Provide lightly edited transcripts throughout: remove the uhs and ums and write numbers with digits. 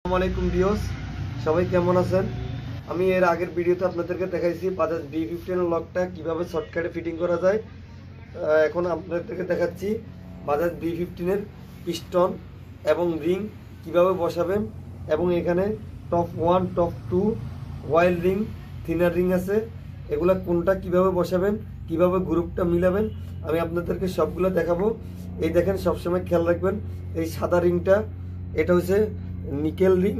আসসালামু আলাইকুম ভিউয়ার্স, সবাই কেমন আছেন? আমি এর আগের ভিডিওতে আপনাদেরকে দেখাইছি বাজাজ B15 লকটা কিভাবে শর্টকাটে ফিটিং করা যায়। এখন আপনাদেরকে দেখাচ্ছি বাজাজ B15 এর পিস্টন এবং রিং কিভাবে বসাবেন, এবং এখানে টপ 1 টপ 2 ওয়াইল রিং থিনার রিং আছে, এগুলা কোনটা কিভাবে বসাবেন, কিভাবে গ্রুপটা মিলাবেন আমি আপনাদেরকে সবগুলো দেখাবো। এই দেখেন, সবসময় খেয়াল রাখবেন এই সাদা রিংটা, এটা হচ্ছে নিকেল রিং,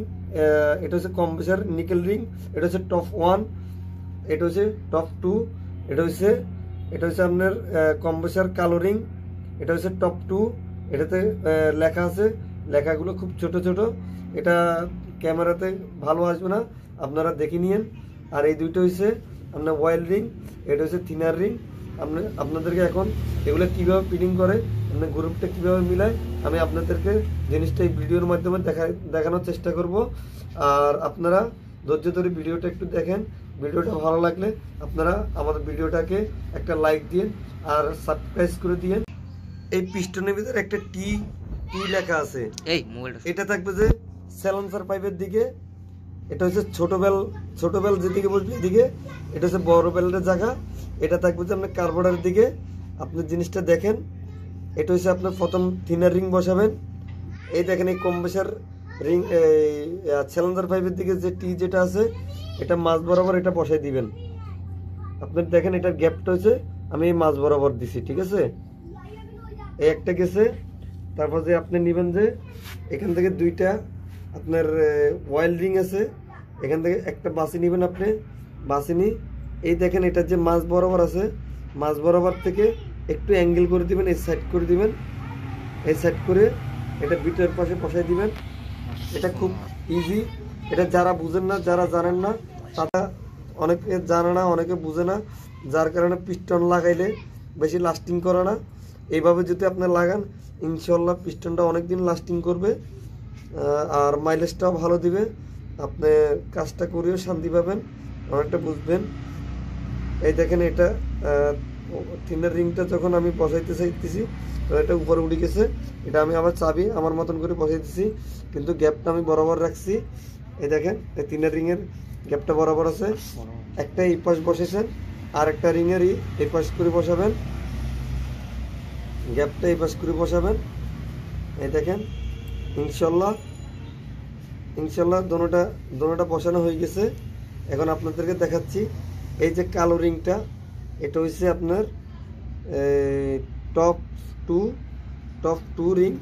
এটা হচ্ছে কম্প্রেসার নিকেল রিং, এটা হচ্ছে টপ 1, এটা হচ্ছে টপ 2, এটা হচ্ছে আপনার কম্প্রেসার কালো রিং, এটা হচ্ছে টপ 2। এটাতে লেখা আছে, লেখাগুলো খুব ছোট ছোট, এটা ক্যামেরাতে ভালো আসবে না, আপনারা দেখে নিন। আর এই দুইটা হচ্ছে আপনার ওয়াইল রিং, এটা হচ্ছে থিনার রিং। আপনাদেরকে এখন এগুলো কীভাবে ফিটিং করে, আপনার গ্রুপটা কীভাবে মিলায় আমি আপনাদেরকে জিনিসটা এই ভিডিওর মাধ্যমে দেখানোর চেষ্টা করব। আর আপনারা ধৈর্য ধরে ভিডিওটা একটু দেখেন। ভিডিওটা ভালো লাগলে আপনারা আমাদের ভিডিওটাকে একটা লাইক দিন আর সাবস্ক্রাইব করে দিন। এই পিস্টনের ভিতরে একটা টি লেখা আছে, এটা থাকবে যে সাইলেন্সার পাইপের দিকে, এটা হচ্ছে ছোট বেল যেদিকে বসবে এদিকে, এটা হচ্ছে বড় বেলের জায়গা, এটা থাকবে যে আপনার কার্বোর্ডের দিকে। আপনি জিনিসটা দেখেন, এটা হচ্ছে আপনার প্রথম থিনার রিং বসাবেন। এই দেখেন এই কম্প্রেসার রিং সাইলেন্সার পাইপের দিকে যে টি যেটা আছে, এটা মাঝ বরাবর এটা বসাই দিবেন। আপনার দেখেন এটার গ্যাপটা হচ্ছে আমি এই মাঝ বরাবর দিছি, ঠিক আছে? এই একটা গেছে। তারপর যে আপনি নেবেন যে এখান থেকে দুইটা আপনার ওয়াইল রিং আছে, এখান থেকে একটা বাসি নেবেন আপনি, বাসি নিয়ে এই দেখেন এটার যে মাঝ বরাবর আছে, মাঝ বরাবর থেকে একটু অ্যাঙ্গেল করে দিবেন, এই সাইড করে দিবেন, এই সাইড করে এটা বিটের পাশে বসাই দিবেন। এটা খুব ইজি, এটা যারা বুঝেন না, যারা জানেন না, তারা অনেকে জানে না, অনেকে বুঝে না, যার কারণে পিস্টন লাগাইলে বেশি লাস্টিং করে না। এইভাবে যদি আপনি লাগান ইনশাল্লাহ পিস্টনটা অনেকদিন লাস্টিং করবে আর মাইলেজটাও ভালো দিবে। আপনি কাজটা করেও শান্তি পাবেন, অনেকটা বুঝবেন। এই দেখেন এটা থিনার রিংটা যখন আমি বসাইতে চাইতেছি তো এটা উপরে উঠে গেছে, এটা আমি আবার চাবি আমার মতন করে বসাইতেছি, কিন্তু গ্যাপটা আমি বরাবর রাখছি। এই দেখেন এই থিনার রিংয়ের গ্যাপটা বরাবর আছে, একটা এই পাশ বসেছেন আর একটা রিংয়েরই এই পাশ করে বসাবেন, গ্যাপটা এই পাশ করে বসাবেন। এই দেখেন ইনশাল্লাহ দোনোটা বসানো হয়ে গেছে। এখন আপনাদেরকে দেখাচ্ছি এই যে কালো রিংটা, এটা হচ্ছে আপনার টপ টু রিং।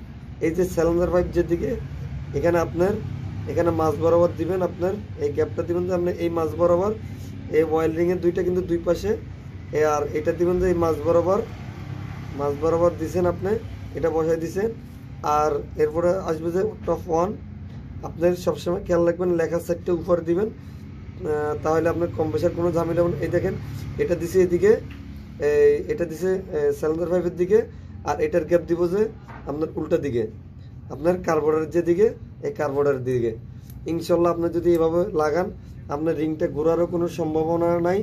এই যে সাইলেন্সার পাইপ যেদিকে, এখানে মাঝ বরাবর দিবেন, আপনার এই গ্যাপটা দিবেন যে আপনি এই মাঝ বরাবর, এই ওয়াইল রিংয়ের দুইটা কিন্তু দুই পাশে, আর এটা দিবেন যে এই মাঝ বরাবর দিছেন আপনি, এটা বসাই দিছেন। আর এরপরে আসবে যে টপ 1, আপনার সবসময় খেয়াল রাখবেন লেখার সাইডটা উপরে দিবেন, তাহলে আপনার কম্প্রেসার কোনো ঝামেলা হবে না। এই দেখেন এটা দিছে এদিকে, এটা দিছে সাইলেন্সার পাইপের দিকে, আর এটার গ্যাপ দিব যে আপনার উল্টা দিকে, আপনার কার্বোরেটরের যে দিকে, এই কার্বোরেটরের দিকে। ইনশাল্লাহ আপনি যদি এভাবে লাগান আপনার রিংটা ঘোরারও কোনো সম্ভাবনা নাই,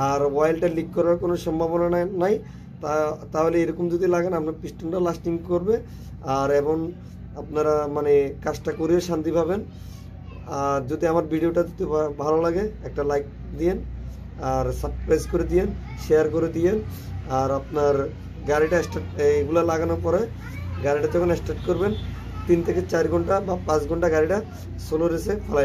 আর অয়েলটা লিক করার কোনো সম্ভাবনা নাই। তাহলে এরকম যদি লাগান আপনার পিস্টনটা লাস্টিং করবে, আর এবং আপনারা মানে কাজটা করেও শান্তি পাবেন। আর যদি আমার ভিডিওটা যদি ভালো লাগে একটা লাইক দিয়েন, আর সাবস্ক্রাইব করে দিয়েন, শেয়ার করে দিয়েন। আর আপনার গাড়িটা এইগুলো লাগানোর পরে গাড়িটা যখন স্টার্ট করবেন 3 থেকে 4 ঘন্টা বা 5 ঘন্টা গাড়িটা স্লো রেসে ফেলাই